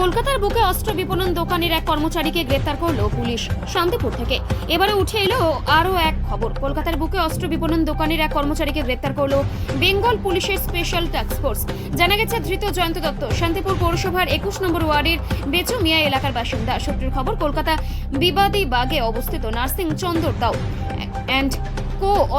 কলকাতার বুকে অস্ত্র বিপণন দোকানের এক কর্মচারীকে গ্রেফতার করলো পুলিশ শান্তিপুর থেকে। এবারে উঠে এলো আরও এক খবর। কলকাতার বুকে অস্ত্র বিপণন দোকানের এক কর্মচারীকে গ্রেফতার করলো বেঙ্গল পুলিশের স্পেশাল টাস্ক ফোর্স। জানা গেছে ধৃত জয়ন্ত দত্ত শান্তিপুর পৌরসভার 21 নম্বর ওয়ার্ডের বেচু মিয়া এলাকার বাসিন্দা। সূত্রের খবর, কলকাতা বিবাদী বাগে অবস্থিত নার্সিং চন্দর দাও অ্যান্ড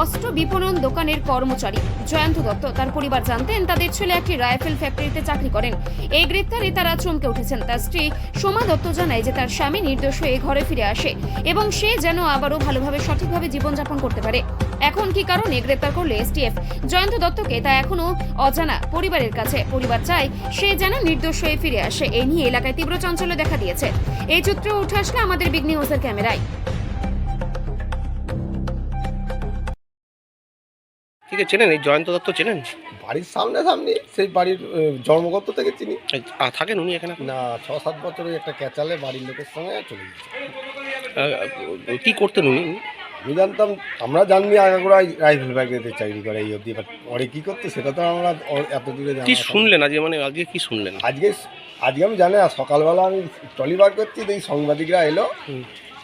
অস্ত্র বিপণন দোকানের কর্মচারী জয়ন্ত দত্ত তার পরিবার জানতেন তাদের ছেলে একটি রাইফেল ফ্যাক্টরিতে চাকরি করেন। এই গ্রেফতারে তারা চমকে উঠেছেন। তার স্ত্রী সোমা দত্ত জানায় যে তার স্বামী নির্দোষ হয়ে ঘরে ফিরে আসে এবং সে যেন আবারও ভালোভাবে সঠিকভাবে জীবনযাপন করতে পারে। এখন কি কারণে গ্রেফতার করলো এসটিএফ জয়ন্ত দত্তকে তা এখনো অজানা পরিবারের কাছে। পরিবার চায় সে যেন নির্দোষ হয়ে ফিরে আসে। এই নিয়ে এলাকায় তীব্র চাঞ্চল্য দেখা দিয়েছে। এই চিত্র উঠে আসলে আমাদের বিগ নিউজের ক্যামেরায়। ঠিক আছে, চেনেন এই জয়ন্ত দত্ত চেনেন? বাড়ির সামনে সেই বাড়ির জন্মগত থেকে চিনি। থাকেন উনি এখানে? না, 6-7 বছরের একটা ক্যাচালে বাড়ির লোকের সঙ্গে চলে গেছে। কি করতেন উনি? আমি জানতাম, আমরা জাননি আগাগোড়াই রাইফেল ফ্যাক্টরিতে চাকরি করে এই অবধি। এবার পরে কী করতে সেটা তো আমরা এত দূরে কি জানি। শুনলেন আজকে, মানে আজকে কি শুনলেন? আজকে আমি জানি না, সকালবেলা আমি ট্রলি বার করছি, এই সাংবাদিকরা এলো,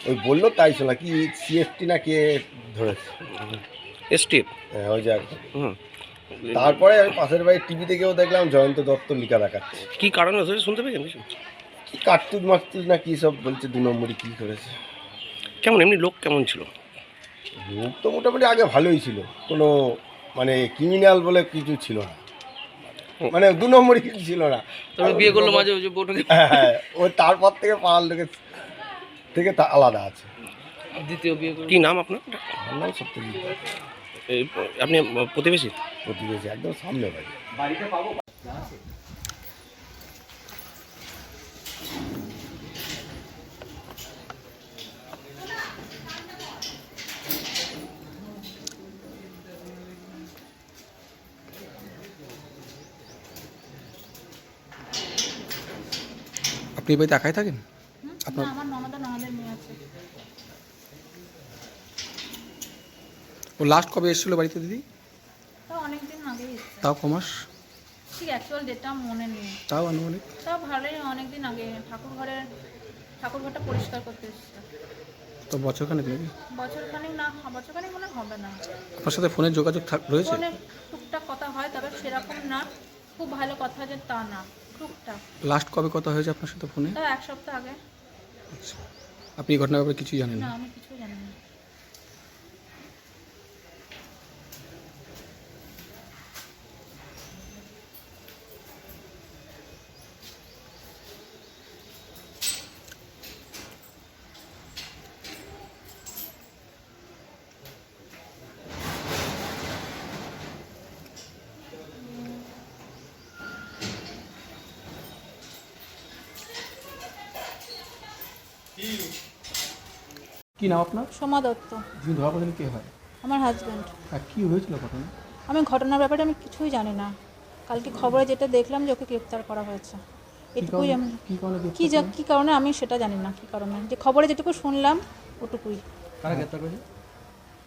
ওই বললো, তাই শোনা কি সিএফটি না কে ধরেছে, এসটিএফ। হ্যাঁ ওই জায়গা। তারপরে আমি পাশের বাড়ির টিভি থেকেও দেখলাম জয়ন্ত দত্ত লিখা দেখাচ্ছে। কি কারণে হয়েছে শুনতে পেয়েছেন কিছু? কি কাটতুজ মারতুজ না কী সব বলছে, 2 নম্বরই কী করেছে। কেমন এমনি লোক কেমন ছিল? লোক তো মোটামুটি আগে ভালোই ছিল, কোনো মানে ক্রিমিনাল বলে কিছু ছিল না, মানে 2 নম্বরই কিছু ছিল না। তবে বিয়ে করলো মাঝে ওই যে হ্যাঁ, ও তারপর থেকে পাড়ার লোকের থেকে তা আলাদা আছে। দ্বিতীয় বিয়ে কি নাম আপনার? আমার নাম সত্যজিৎ। আপনি প্রতিবেশী? প্রতিবেশী, একদম সামনে বাড়ি। বাড়িতে পাবো। আপনি বাড়িতে একাই থাকেন? আপনার আমার ননদের মেয়ে আছে। ও লাস্ট কবে এসেছিল বাড়িতে দিদি? তাও অনেকদিন আগেই এসেছে। তাও কমাস? ঠিক অ্যাকচুয়াল ডেটটা মনে নেই। তাও আনুমানিক? তাও ভালোই, অনেকদিন আগে ঠাকুরঘরটা পরিষ্কার করতে এসেছে। তো বছরখানেক নাকি? বছরখানেক না, বছরখানেক মনে হবে না। আপনার সাথে ফোনে যোগাযোগ রয়েছে? ফোনে টুকটাক কথা হয়, তবে সেরকম না, খুব ভালো কথা যে তা না, টুকটাক। লাস্ট কবে কথা হয়েছে আপনার সাথে ফোনে? তাও 1 সপ্তাহ আগে। আচ্ছা, আপনি এই ঘটনার ব্যাপারে কিছুই জানেন না, না? আমি কিছুই জানি না। কি নাম আপনার? সোমা দত্ত যিনি ধরা পড়লেন কে হয়? আমার হাজব্যান্ড। আর কি হয়েছিল ঘটনা? আমি ঘটনার ব্যাপারে আমি কিছুই জানি না। কালকে খবরে যেটা দেখলাম যে ওকে গ্রেপ্তার করা হয়েছে, এটুকুই আমি। কী কারণে আমি সেটা জানি না, কী কারণে, যে খবরে যেটুকু শুনলাম ওটুকুই। কারা গ্রেপ্তার করেছে?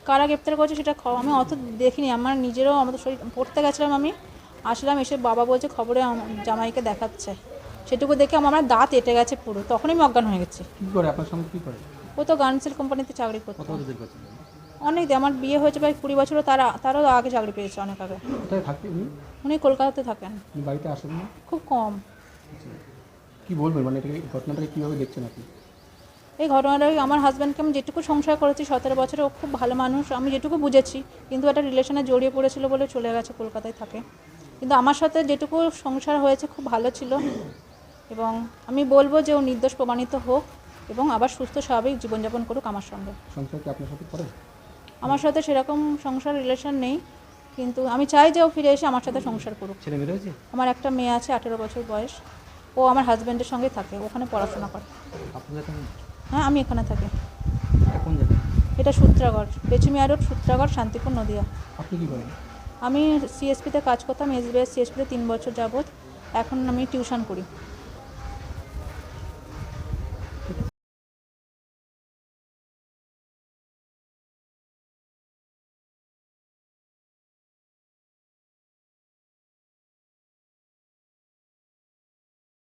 কারা গ্রেপ্তার করেছে সেটা আমি অত দেখিনি। আমার নিজেরও, আমাদের শরীর পড়তে গেছিলাম, আমি আসলাম, এসে বাবা বলছে খবরে জামাইকে দেখাচ্ছে। সেটুকু দেখে আমার দাঁত এঁটে গেছে পুরো, তখনই আমি অজ্ঞান হয়ে গেছি। কী করে আপনার সঙ্গে কী করে? ও তো গার্মেন্টস কোম্পানিতে চাকরি করতো। কত বছর করছেন? অনেক আমার বিয়ে হয়েছে প্রায় 20 বছরও, তারও আগে চাকরি পেয়েছে, অনেক আগে। কোথায় থাকতেন উনি? উনি কলকাতাতে থাকেন। বাড়িতে আসেন না? খুব কম। কি বলবেন, মানে এটাকে, ঘটনাটাকে কীভাবে দেখছেন আপনি? এই ঘটনাটাই, আমার হাজব্যান্ডকে আমি যেটুকু সংসার করেছি 17 বছরে, ও খুব ভালো মানুষ, আমি যেটুকু বুঝেছি, কিন্তু একটা রিলেশনে জড়িয়ে পড়েছিল বলে চলে গেছে, কলকাতায় থাকে। কিন্তু আমার সাথে যেটুকু সংসার হয়েছে খুব ভালো ছিল, এবং আমি বলবো যে ও নির্দোষ প্রমাণিত হোক এবং আবার সুস্থ স্বাভাবিক জীবনযাপন করুক আমার সঙ্গে। সংসার কি আপনার সাথে করে? আমার সাথে সেরকম সংসার রিলেশন নেই, কিন্তু আমি চাই যে ও ফিরে এসে আমার সাথে সংসার করুক। ছেলে মেয়ে রয়েছে? আমার একটা মেয়ে আছে, 18 বছর বয়স। ও আমার হাজব্যান্ডের সঙ্গে থাকে, ওখানে পড়াশোনা করে। আপনাদের এখানে? হ্যাঁ, আমি এখানে থাকি। এটা কোন জায়গায়? এটা সূত্রাগড়, বেচুমিয়া রোড, সূত্রাগড়, শান্তিপুর, নদিয়া। আপনি কী করেন? আমি সিএসপিতে কাজ করতাম, এসবিআই সিএসপিতে 3 বছর যাবৎ। এখন আমি টিউশন করি।